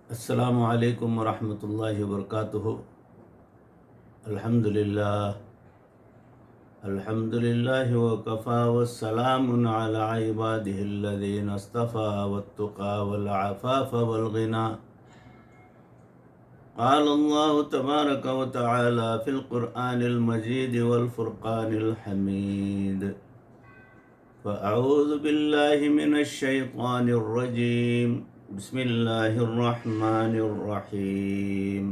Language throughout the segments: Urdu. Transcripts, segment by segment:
السلام علیکم ورحمۃ اللہ وبرکاتہ۔ الحمد للہ وکفا والسلام علی عبادہ الذین اصطفى والتقى والعفاف والغنى۔ قال اللہ تبارک وتعالی فی القرآن المجید والفرقان الحمید۔ فاعوذ باللہ من الشیطان الرجیم، بسم اللہ الرحمن الرحیم۔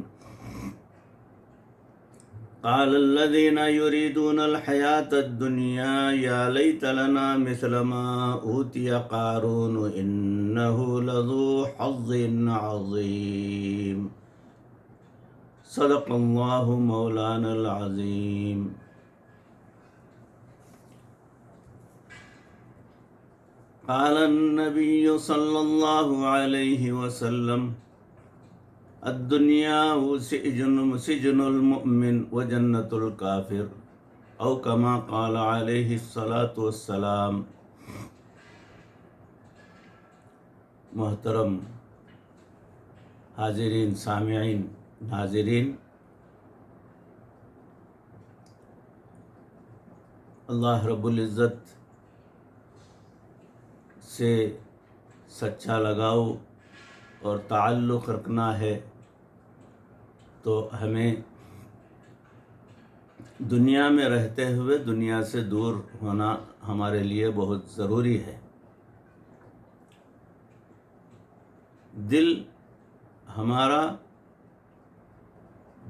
قال الذين يريدون الحياة الدنيا يا ليت لنا مثل ما أوتي قارون إنه لذو حظ عظيم۔ صدق الله مولانا العظيم۔ قال النبي صلى الله عليه وسلم الدنیا سجن المؤمن وجنت الکافر، او کما قال علیہ الصلاۃ والسلام۔ محترم حاضرین، سامعین، ناظرین، اللہ رب العزت سے سچا لگاؤ اور تعلق رکھنا ہے تو ہمیں دنیا میں رہتے ہوئے دنیا سے دور ہونا ہمارے لیے بہت ضروری ہے۔ دل ہمارا،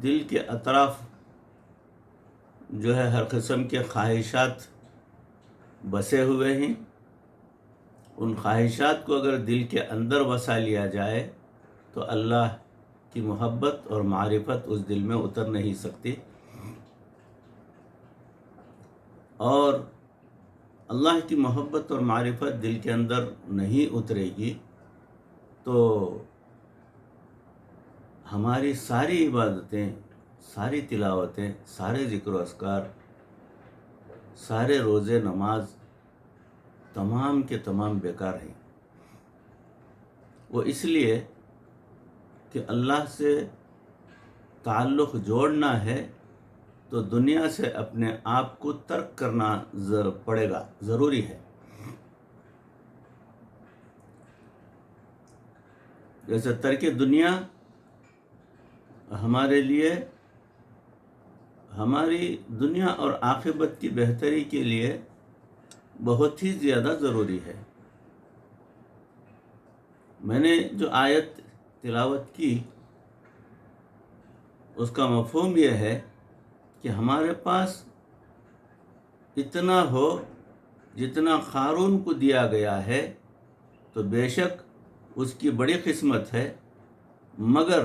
دل کے اطراف جو ہے ہر قسم کے خواہشات بسے ہوئے ہیں۔ ان خواہشات کو اگر دل کے اندر بسا لیا جائے تو اللہ کی محبت اور معرفت اس دل میں اتر نہیں سکتی، اور اللہ کی محبت اور معرفت دل کے اندر نہیں اترے گی تو ہماری ساری عبادتیں، ساری تلاوتیں، سارے ذکر و اذکار، سارے روزے، نماز تمام کے تمام بیکار ہیں۔ وہ اس لیے کہ اللہ سے تعلق جوڑنا ہے تو دنیا سے اپنے آپ کو ترک کرنا پڑے گا، ضروری ہے۔ جیسے ترک دنیا ہمارے لیے، ہماری دنیا اور عاقبت کی بہتری کے لیے بہت ہی زیادہ ضروری ہے۔ میں نے جو آیت تلاوت کی اس کا مفہوم یہ ہے کہ ہمارے پاس اتنا ہو جتنا قارون کو دیا گیا ہے تو بے شک اس کی بڑی قسمت ہے، مگر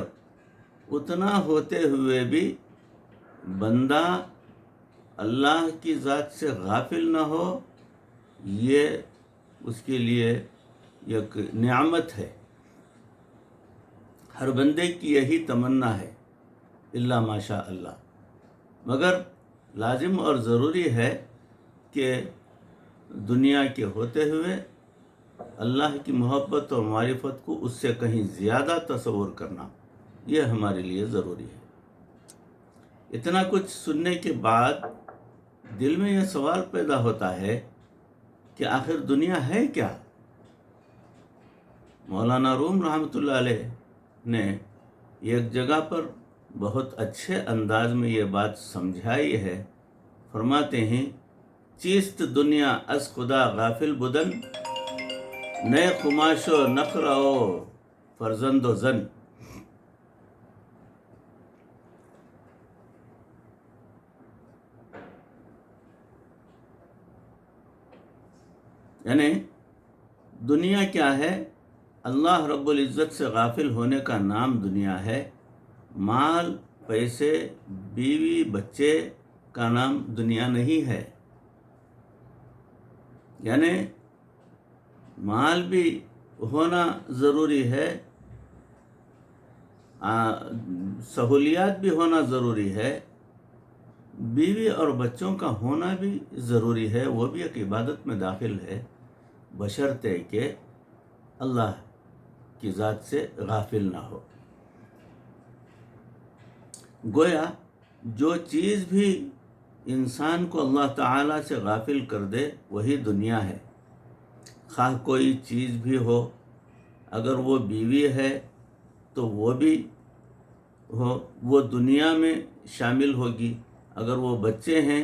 اتنا ہوتے ہوئے بھی بندہ اللہ کی ذات سے غافل نہ ہو، یہ اس کے لیے ایک نعمت ہے۔ ہر بندے کی یہی تمنا ہے، الا ماشاء اللہ، مگر لازم اور ضروری ہے کہ دنیا کے ہوتے ہوئے اللہ کی محبت اور معرفت کو اس سے کہیں زیادہ تصور کرنا، یہ ہمارے لیے ضروری ہے۔ اتنا کچھ سننے کے بعد دل میں یہ سوال پیدا ہوتا ہے کہ آخر دنیا ہے کیا؟ مولانا روم رحمۃ اللہ علیہ نے ایک جگہ پر بہت اچھے انداز میں یہ بات سمجھائی ہے۔ فرماتے ہیں، چیست دنیا از خدا غافل بدن، نئے خماش و نخرہ و فرزند و زن۔ یعنی دنیا کیا ہے؟ اللہ رب العزت سے غافل ہونے کا نام دنیا ہے۔ مال، پیسے، بیوی، بچے کا نام دنیا نہیں ہے۔ یعنی مال بھی ہونا ضروری ہے، سہولیات بھی ہونا ضروری ہے، بیوی اور بچوں کا ہونا بھی ضروری ہے، وہ بھی ایک عبادت میں داخل ہے، بشرطے کہ اللہ کی ذات سے غافل نہ ہو۔ گویا جو چیز بھی انسان کو اللہ تعالیٰ سے غافل کر دے وہی دنیا ہے۔ خواہ کوئی چیز بھی ہو، اگر وہ بیوی ہے تو وہ بھی ہو، وہ دنیا میں شامل ہوگی۔ اگر وہ بچے ہیں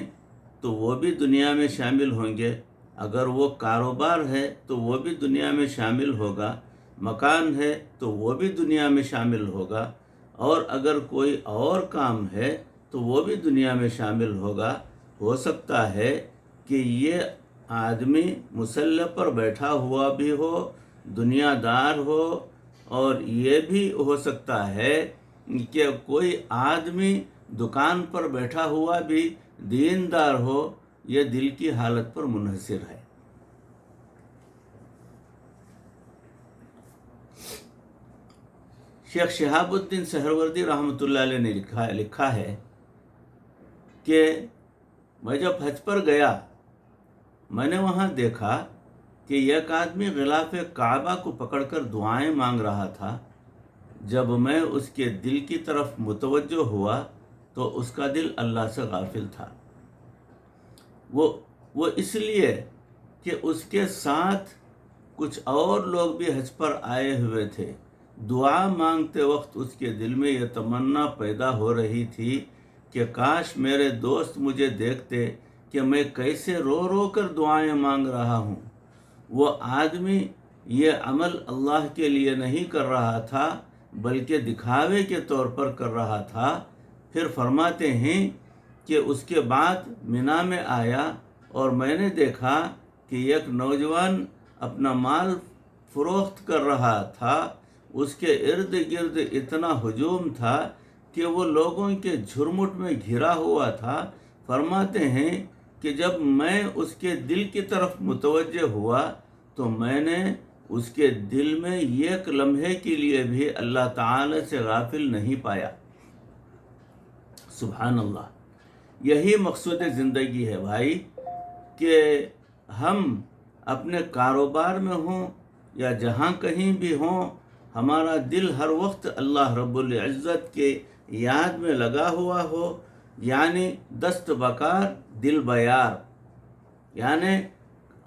تو وہ بھی دنیا میں شامل ہوں گے۔ اگر وہ کاروبار ہے تو وہ بھی دنیا میں شامل ہوگا۔ مکان ہے تو وہ بھی دنیا میں شامل ہوگا، اور اگر کوئی اور کام ہے تو وہ بھی دنیا میں شامل ہوگا۔ ہو سکتا ہے کہ یہ آدمی مسلح پر بیٹھا ہوا بھی ہو، دنیا دار ہو، اور یہ بھی ہو سکتا ہے کہ کوئی آدمی دکان پر بیٹھا ہوا بھی دیندار ہو۔ یہ دل کی حالت پر منحصر ہے۔ شیخ شہاب الدین سہروردی رحمۃ اللہ علیہ نے لکھا ہے کہ میں جب حج پر گیا، میں نے وہاں دیکھا کہ ایک آدمی غلاف کعبہ کو پکڑ کر دعائیں مانگ رہا تھا۔ جب میں اس کے دل کی طرف متوجہ ہوا تو اس کا دل اللہ سے غافل تھا۔ وہ اس لیے کہ اس کے ساتھ کچھ اور لوگ بھی حج پر آئے ہوئے تھے۔ دعا مانگتے وقت اس کے دل میں یہ تمنا پیدا ہو رہی تھی کہ کاش میرے دوست مجھے دیکھتے کہ میں کیسے رو رو کر دعائیں مانگ رہا ہوں۔ وہ آدمی یہ عمل اللہ کے لیے نہیں کر رہا تھا بلکہ دکھاوے کے طور پر کر رہا تھا۔ پھر فرماتے ہیں کہ اس کے بعد مینا میں آیا اور میں نے دیکھا کہ ایک نوجوان اپنا مال فروخت کر رہا تھا۔ اس کے ارد گرد اتنا ہجوم تھا کہ وہ لوگوں کے جھرمٹ میں گھرا ہوا تھا۔ فرماتے ہیں کہ جب میں اس کے دل کی طرف متوجہ ہوا تو میں نے اس کے دل میں ایک لمحے کے لیے بھی اللہ تعالی سے غافل نہیں پایا۔ سبحان اللہ۔ یہی مقصود زندگی ہے بھائی، کہ ہم اپنے کاروبار میں ہوں یا جہاں کہیں بھی ہوں، ہمارا دل ہر وقت اللہ رب العزت کے یاد میں لگا ہوا ہو، یعنی دست بکار دل بیار، یعنی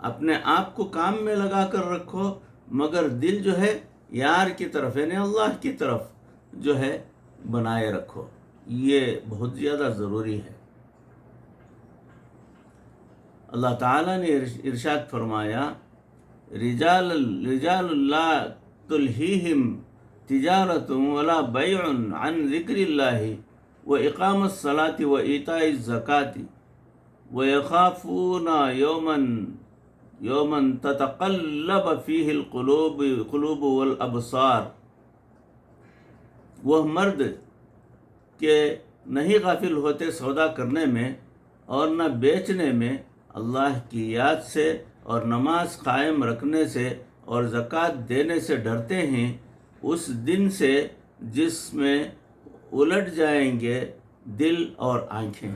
اپنے آپ کو کام میں لگا کر رکھو مگر دل جو ہے یار کی طرف یعنی اللہ کی طرف جو ہے بنائے رکھو۔ یہ بہت زیادہ ضروری ہے۔ اللہ تعالیٰ نے ارشاد فرمایا، رجال لا تلہیہم تجارت ولا بیع عن ذکر اللہ واقام الصلاۃ وایتاء الزکاۃ ویخافون یوما تتقلب فیہ القلوب والابصار۔ وہ مرد کہ نہیں غافل ہوتے سودا کرنے میں اور نہ بیچنے میں اللہ کی یاد سے اور نماز قائم رکھنے سے اور زکوٰۃ دینے سے ڈرتے ہیں، اس دن سے جس میں الٹ جائیں گے دل اور آنکھیں۔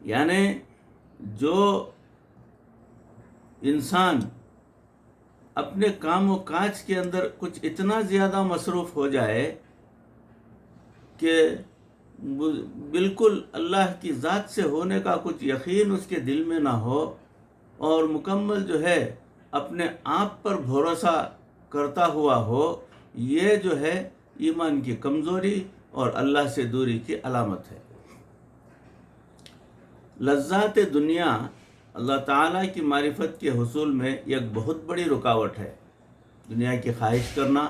یعنی جو انسان اپنے کام و کاج کے اندر کچھ اتنا زیادہ مصروف ہو جائے کہ بالکل اللہ کی ذات سے ہونے کا کچھ یقین اس کے دل میں نہ ہو، اور مکمل جو ہے اپنے آپ پر بھروسہ کرتا ہوا ہو، یہ جو ہے ایمان کی کمزوری اور اللہ سے دوری کی علامت ہے۔ لذات دنیا اللہ تعالیٰ کی معرفت کے حصول میں ایک بہت بڑی رکاوٹ ہے۔ دنیا کی خواہش کرنا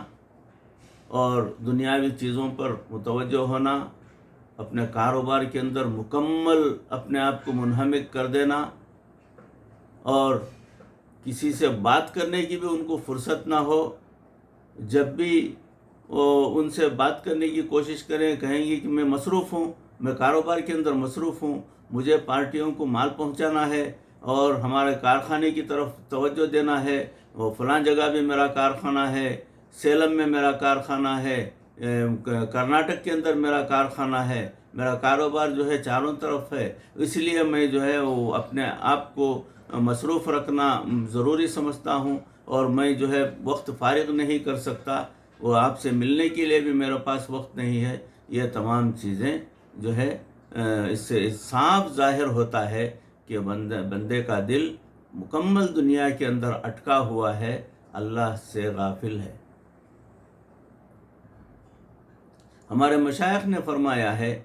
اور دنیاوی چیزوں پر متوجہ ہونا، اپنے کاروبار کے اندر مکمل اپنے آپ کو منہمک کر دینا، اور کسی سے بات کرنے کی بھی ان کو فرصت نہ ہو۔ جب بھی وہ ان سے بات کرنے کی کوشش کریں کہیں گے کہ میں مصروف ہوں، میں کاروبار کے اندر مصروف ہوں، مجھے پارٹیوں کو مال پہنچانا ہے اور ہمارے کارخانے کی طرف توجہ دینا ہے، وہ فلاں جگہ بھی میرا کارخانہ ہے، سیلم میں میرا کارخانہ ہے، کرناٹک کے اندر میرا کارخانہ ہے، میرا کاروبار جو ہے چاروں طرف ہے، اس لیے میں جو ہے وہ اپنے آپ کو مصروف رکھنا ضروری سمجھتا ہوں۔ اور میں جو ہے وقت فارغ نہیں کر سکتا، وہ آپ سے ملنے کے لیے بھی میرے پاس وقت نہیں ہے، یہ تمام چیزیں جو ہے اس سے صاف ظاہر ہوتا ہے کہ بندے کا دل مکمل دنیا کے اندر اٹکا ہوا ہے، اللہ سے غافل ہے۔ ہمارے مشائخ نے فرمایا ہے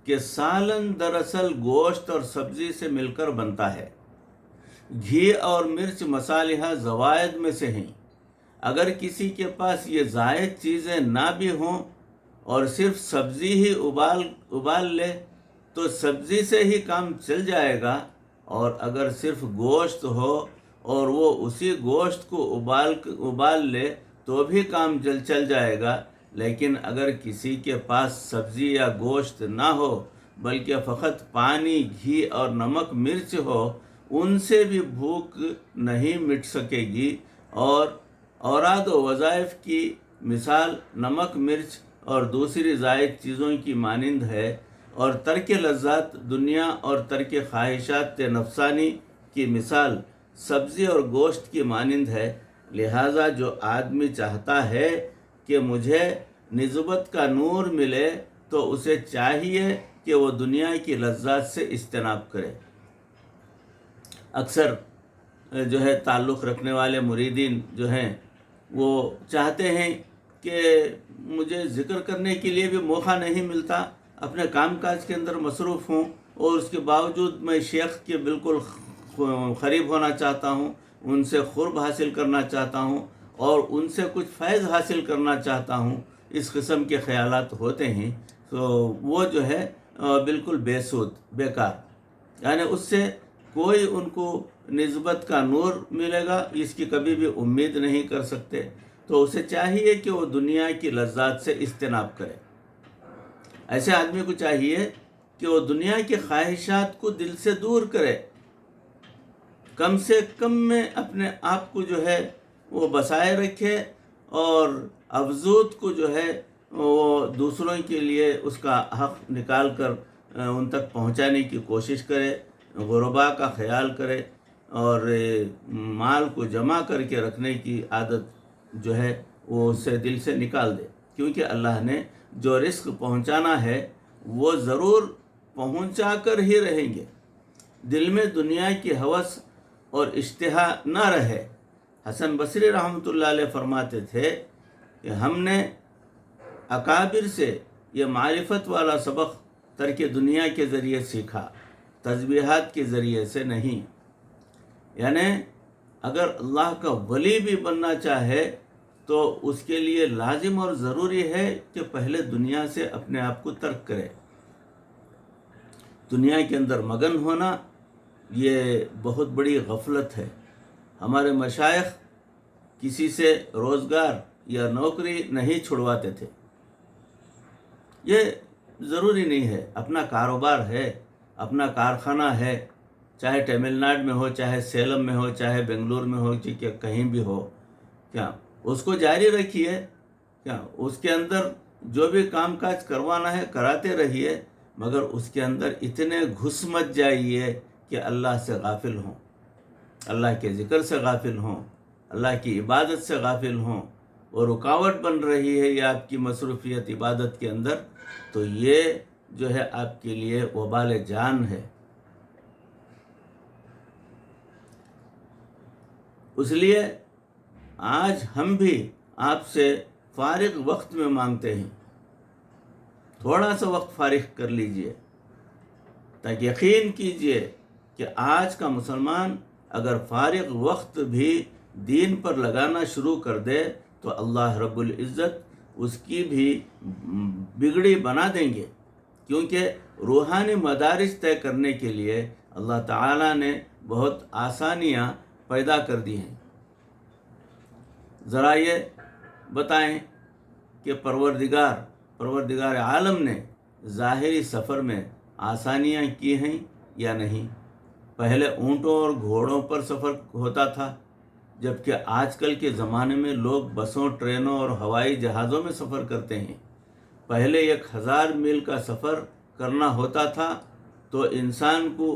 کہ سالن دراصل گوشت اور سبزی سے مل کر بنتا ہے، گھی اور مرچ مصالحہ زوائد میں سے ہیں۔ اگر کسی کے پاس یہ زائد چیزیں نہ بھی ہوں اور صرف سبزی ہی ابال لے تو سبزی سے ہی کام چل جائے گا، اور اگر صرف گوشت ہو اور وہ اسی گوشت کو ابال لے تو بھی کام چل جائے گا۔ لیکن اگر کسی کے پاس سبزی یا گوشت نہ ہو بلکہ فقط پانی، گھی اور نمک مرچ ہو، ان سے بھی بھوک نہیں مٹ سکے گی۔ اور اوراد و وظائف کی مثال نمک مرچ اور دوسری زائد چیزوں کی مانند ہے، اور ترک لذات دنیا اور ترک خواہشات نفسانی کی مثال سبزی اور گوشت کی مانند ہے۔ لہٰذا جو آدمی چاہتا ہے کہ مجھے نسبت کا نور ملے تو اسے چاہیے کہ وہ دنیا کی لذات سے اجتناب کرے۔ اکثر جو ہے تعلق رکھنے والے مریدین جو ہیں وہ چاہتے ہیں کہ مجھے ذکر کرنے کے لیے بھی موقع نہیں ملتا، اپنے کام کاج کے اندر مصروف ہوں، اور اس کے باوجود میں شیخ کے بالکل قریب ہونا چاہتا ہوں، ان سے قرب حاصل کرنا چاہتا ہوں اور ان سے کچھ فیض حاصل کرنا چاہتا ہوں، اس قسم کے خیالات ہوتے ہیں، تو وہ جو ہے بالکل بے سود، بیکار، یعنی اس سے کوئی ان کو نسبت کا نور ملے گا اس کی کبھی بھی امید نہیں کر سکتے۔ تو اسے چاہیے کہ وہ دنیا کی لذات سے اجتناب کرے۔ ایسے آدمی کو چاہیے کہ وہ دنیا کی خواہشات کو دل سے دور کرے، کم سے کم میں اپنے آپ کو جو ہے وہ بسائے رکھے، اور افزود کو جو ہے وہ دوسروں کے لیے اس کا حق نکال کر ان تک پہنچانے کی کوشش کرے، غربا کا خیال کرے، اور مال کو جمع کر کے رکھنے کی عادت جو ہے وہ اسے دل سے نکال دے، کیونکہ اللہ نے جو رزق پہنچانا ہے وہ ضرور پہنچا کر ہی رہیں گے۔ دل میں دنیا کی ہوس اور اشتہا نہ رہے۔ حسن بصری رحمۃ اللہ علیہ فرماتے تھے کہ ہم نے اکابر سے یہ معرفت والا سبق ترک دنیا کے ذریعے سیکھا، تسبیحات کے ذریعے سے نہیں۔ یعنی اگر اللہ کا ولی بھی بننا چاہے تو اس کے لیے لازم اور ضروری ہے کہ پہلے دنیا سے اپنے آپ کو ترک کرے۔ دنیا کے اندر مگن ہونا یہ بہت بڑی غفلت ہے۔ ہمارے مشائخ کسی سے روزگار یا نوکری نہیں چھڑواتے تھے، یہ ضروری نہیں ہے، اپنا کاروبار ہے، اپنا کارخانہ ہے، چاہے تمل ناڈو میں ہو، چاہے سیلم میں ہو، چاہے بنگلور میں ہو، کہ کہیں بھی ہو، کیا اس کو جاری رکھیے، کیا اس کے اندر جو بھی کام کاج کروانا ہے کراتے رہیے، مگر اس کے اندر اتنے گھس مت جائیے کہ اللہ سے غافل ہوں، اللہ کے ذکر سے غافل ہوں، اللہ کی عبادت سے غافل ہوں، اور رکاوٹ بن رہی ہے یہ آپ کی مصروفیت عبادت کے اندر، تو یہ جو ہے آپ کے لیے وبال جان ہے۔ اس لیے آج ہم بھی آپ سے فارغ وقت میں مانگتے ہیں، تھوڑا سا وقت فارغ کر لیجئے، تاکہ یقین کیجئے کہ آج کا مسلمان اگر فارغ وقت بھی دین پر لگانا شروع کر دے تو اللہ رب العزت اس کی بھی بگڑی بنا دیں گے، کیونکہ روحانی مدارج طے کرنے کے لیے اللہ تعالیٰ نے بہت آسانیاں پیدا کر دی ہیں۔ ذرا یہ بتائیں کہ پروردگار عالم نے ظاہری سفر میں آسانیاں کی ہیں یا نہیں؟ پہلے اونٹوں اور گھوڑوں پر سفر ہوتا تھا، جبکہ آج کل کے زمانے میں لوگ بسوں، ٹرینوں اور ہوائی جہازوں میں سفر کرتے ہیں۔ پہلے 1000 میل کا سفر کرنا ہوتا تھا تو انسان کو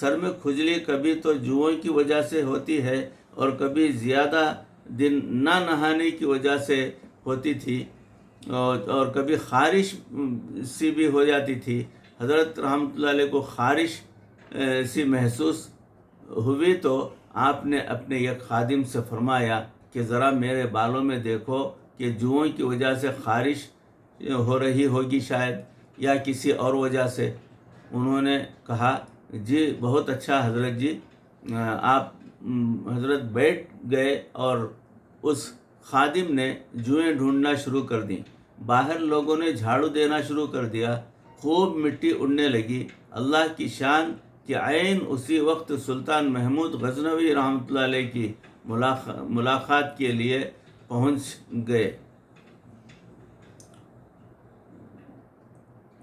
سر میں کھجلی کبھی تو جوؤں کی وجہ سے ہوتی ہے اور کبھی زیادہ دن نہ نہانے کی وجہ سے ہوتی تھی، اور کبھی خارش سی بھی ہو جاتی تھی۔ حضرت رحمۃ اللہ علیہ کو خارش سی محسوس ہوئی تو آپ نے اپنے ایک خادم سے فرمایا کہ ذرا میرے بالوں میں دیکھو کہ جوؤں کی وجہ سے خارش ہو رہی ہوگی شاید، یا کسی اور وجہ سے۔ انہوں نے کہا جی بہت اچھا حضرت جی۔ آپ حضرت بیٹھ گئے اور اس خادم نے جوئیں ڈھونڈنا شروع کر دیں۔ باہر لوگوں نے جھاڑو دینا شروع کر دیا، خوب مٹی اڑنے لگی۔ اللہ کی شان کہ عین اسی وقت سلطان محمود غزنوی رحمۃ اللہ علیہ کی ملاقات کے لیے پہنچ گئے۔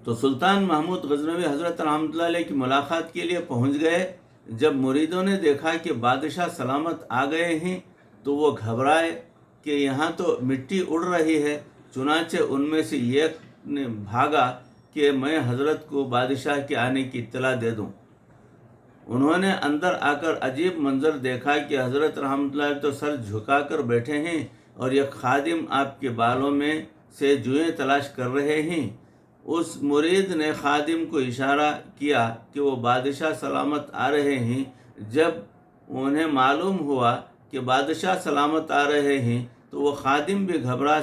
تو سلطان محمود غزنوی حضرت رحمۃ اللہ علیہ کی ملاقات کے لیے پہنچ گئے۔ جب مریدوں نے دیکھا کہ بادشاہ سلامت آ گئے ہیں تو وہ گھبرائے کہ یہاں تو مٹی اڑ رہی ہے۔ چنانچہ ان میں سے ایک نے بھاگا کہ میں حضرت کو بادشاہ کے آنے کی اطلاع دے دوں۔ انہوں نے اندر آ کر عجیب منظر دیکھا کہ حضرت رحمۃ اللہ علیہ تو سر جھکا کر بیٹھے ہیں اور ایک خادم آپ کے بالوں میں سے جوئیں تلاش کر رہے ہیں۔ اس مرید نے خادم کو اشارہ کیا کہ وہ بادشاہ سلامت آ رہے ہیں۔ جب انہیں معلوم ہوا کہ بادشاہ سلامت آ رہے ہیں تو وہ خادم بھی گھبرا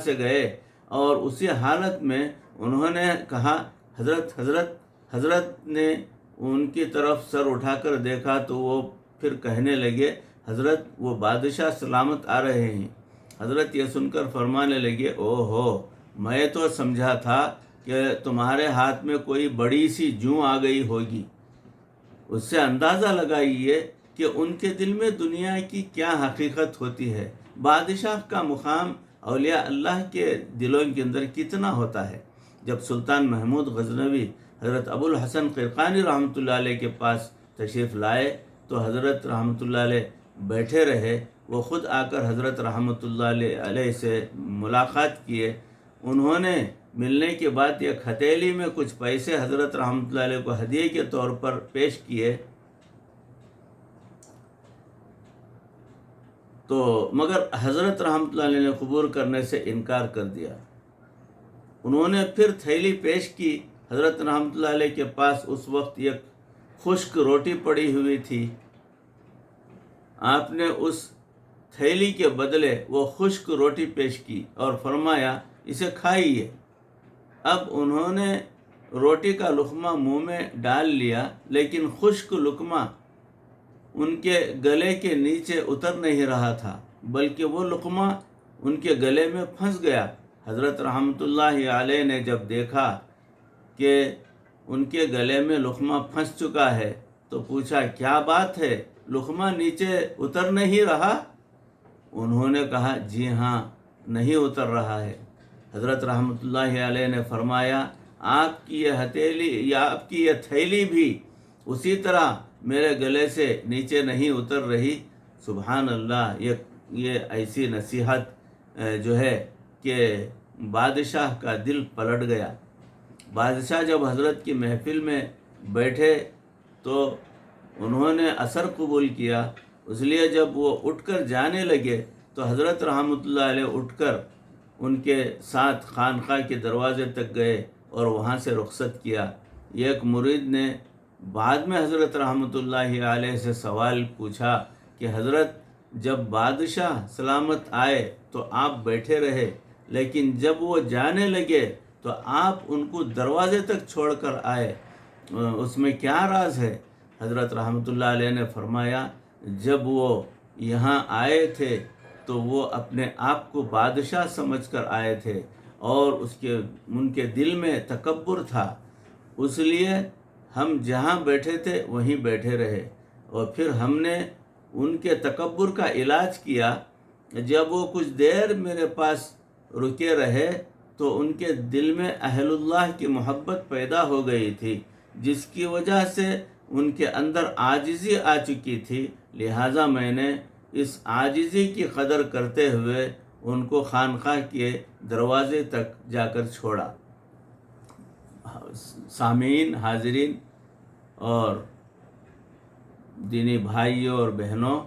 سے گئے، اور اسی حالت میں انہوں نے کہا حضرت حضرت حضرت نے ان کی طرف سر اٹھا کر دیکھا تو وہ پھر کہنے لگے حضرت وہ بادشاہ سلامت آ رہے ہیں۔ حضرت یہ سن کر فرمانے لگے او ہو، میں تو سمجھا تھا کہ تمہارے ہاتھ میں کوئی بڑی سی جوں آ گئی ہوگی۔ اس سے اندازہ لگائیے کہ ان کے دل میں دنیا کی کیا حقیقت ہوتی ہے، بادشاہ کا مقام اولیاء اللہ کے دلوں کے اندر کتنا ہوتا ہے۔ جب سلطان محمود غزنوی حضرت ابو الحسن قرقانی رحمۃ اللہ علیہ کے پاس تشریف لائے تو حضرت رحمۃ اللہ علیہ بیٹھے رہے۔ وہ خود آ کر حضرت رحمۃ اللہ علیہ سے ملاقات کیے۔ انہوں نے ملنے کے بعد ایک ہتھیلی میں کچھ پیسے حضرت رحمۃ اللہ علیہ کو ہدیے کے طور پر پیش کیے، تو مگر حضرت رحمۃ اللہ علیہ نے قبول کرنے سے انکار کر دیا۔ انہوں نے پھر تھیلی پیش کی۔ حضرت رحمۃ اللہ علیہ کے پاس اس وقت ایک خشک روٹی پڑی ہوئی تھی۔ آپ نے اس تھیلی کے بدلے وہ خشک روٹی پیش کی اور فرمایا اسے کھائیے۔ اب انہوں نے روٹی کا لقمہ منہ میں ڈال لیا، لیکن خشک لقمہ ان کے گلے کے نیچے اتر نہیں رہا تھا، بلکہ وہ لقمہ ان کے گلے میں پھنس گیا۔ حضرت رحمۃ اللہ علیہ نے جب دیکھا کہ ان کے گلے میں لقمہ پھنس چکا ہے تو پوچھا کیا بات ہے، لقمہ نیچے اتر نہیں رہا؟ انہوں نے کہا جی ہاں، نہیں اتر رہا ہے۔ حضرت رحمۃ اللہ علیہ نے فرمایا آپ کی یہ ہتھیلی یا آپ کی یہ تھیلی بھی اسی طرح میرے گلے سے نیچے نہیں اتر رہی۔ سبحان اللہ، یہ ایسی نصیحت جو ہے کہ بادشاہ کا دل پلٹ گیا۔ بادشاہ جب حضرت کی محفل میں بیٹھے تو انہوں نے اثر قبول کیا، اس لیے جب وہ اٹھ کر جانے لگے تو حضرت رحمۃ اللہ علیہ اٹھ کر ان کے ساتھ خانقاہ کے دروازے تک گئے اور وہاں سے رخصت کیا۔ ایک مرید نے بعد میں حضرت رحمۃ اللہ علیہ سے سوال پوچھا کہ حضرت جب بادشاہ سلامت آئے تو آپ بیٹھے رہے، لیکن جب وہ جانے لگے تو آپ ان کو دروازے تک چھوڑ کر آئے، اس میں کیا راز ہے؟ حضرت رحمۃ اللہ علیہ نے فرمایا جب وہ یہاں آئے تھے تو وہ اپنے آپ کو بادشاہ سمجھ کر آئے تھے اور ان کے دل میں تکبر تھا، اس لیے ہم جہاں بیٹھے تھے وہیں بیٹھے رہے، اور پھر ہم نے ان کے تکبر کا علاج کیا۔ جب وہ کچھ دیر میرے پاس رکے رہے تو ان کے دل میں اہل اللہ کی محبت پیدا ہو گئی تھی، جس کی وجہ سے ان کے اندر عاجزی آ چکی تھی، لہٰذا میں نے اس عاجزی کی قدر کرتے ہوئے ان کو خانقاہ کے دروازے تک جا کر چھوڑا۔ سامعین، حاضرین اور دینی بھائیوں اور بہنوں،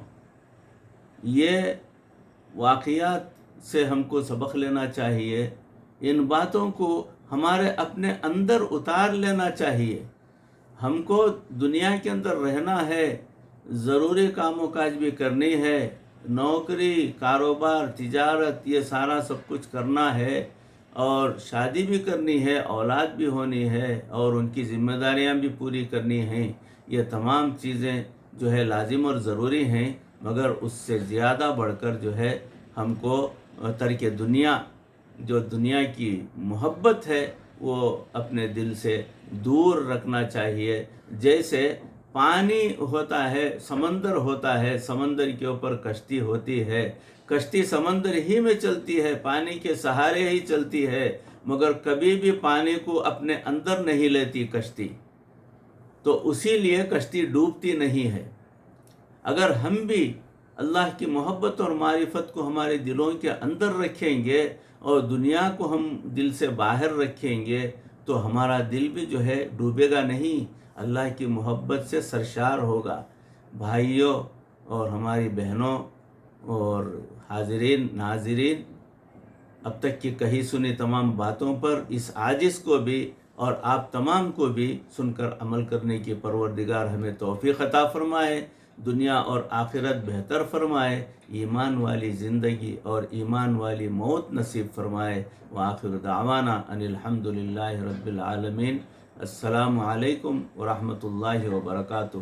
یہ واقعات سے ہم کو سبق لینا چاہیے، ان باتوں کو ہمارے اپنے اندر اتار لینا چاہیے۔ ہم کو دنیا کے اندر رہنا ہے، ضروری کام و کاج بھی کرنی ہے، نوکری، کاروبار، تجارت، یہ سارا سب کچھ کرنا ہے، اور شادی بھی کرنی ہے، اولاد بھی ہونی ہے، اور ان کی ذمہ داریاں بھی پوری کرنی ہیں۔ یہ تمام چیزیں جو ہے لازم اور ضروری ہیں، مگر اس سے زیادہ بڑھ کر جو ہے ہم کو ترک دنیا، جو دنیا کی محبت ہے، وہ اپنے دل سے دور رکھنا چاہیے۔ جیسے پانی ہوتا ہے، سمندر ہوتا ہے، سمندر کے اوپر کشتی ہوتی ہے، کشتی سمندر ہی میں چلتی ہے، پانی کے سہارے ہی چلتی ہے، مگر کبھی بھی پانی کو اپنے اندر نہیں لیتی کشتی، تو اسی لیے کشتی ڈوبتی نہیں ہے۔ اگر ہم بھی اللہ کی محبت اور معرفت کو ہمارے دلوں کے اندر رکھیں گے اور دنیا کو ہم دل سے باہر رکھیں گے، تو ہمارا دل بھی جو ہے ڈوبے گا نہیں، اللہ کی محبت سے سرشار ہوگا۔ بھائیوں اور ہماری بہنوں اور حاضرین ناظرین، اب تک کی کہی سنی تمام باتوں پر اس عاجز کو بھی اور آپ تمام کو بھی سن کر عمل کرنے کی پروردگار ہمیں توفیق عطا فرمائے، دنیا اور آخرت بہتر فرمائے، ایمان والی زندگی اور ایمان والی موت نصیب فرمائے۔ وآخر دعوانا ان الحمدللہ رب العالمین۔ السلام علیکم ورحمۃ اللہ وبرکاتہ۔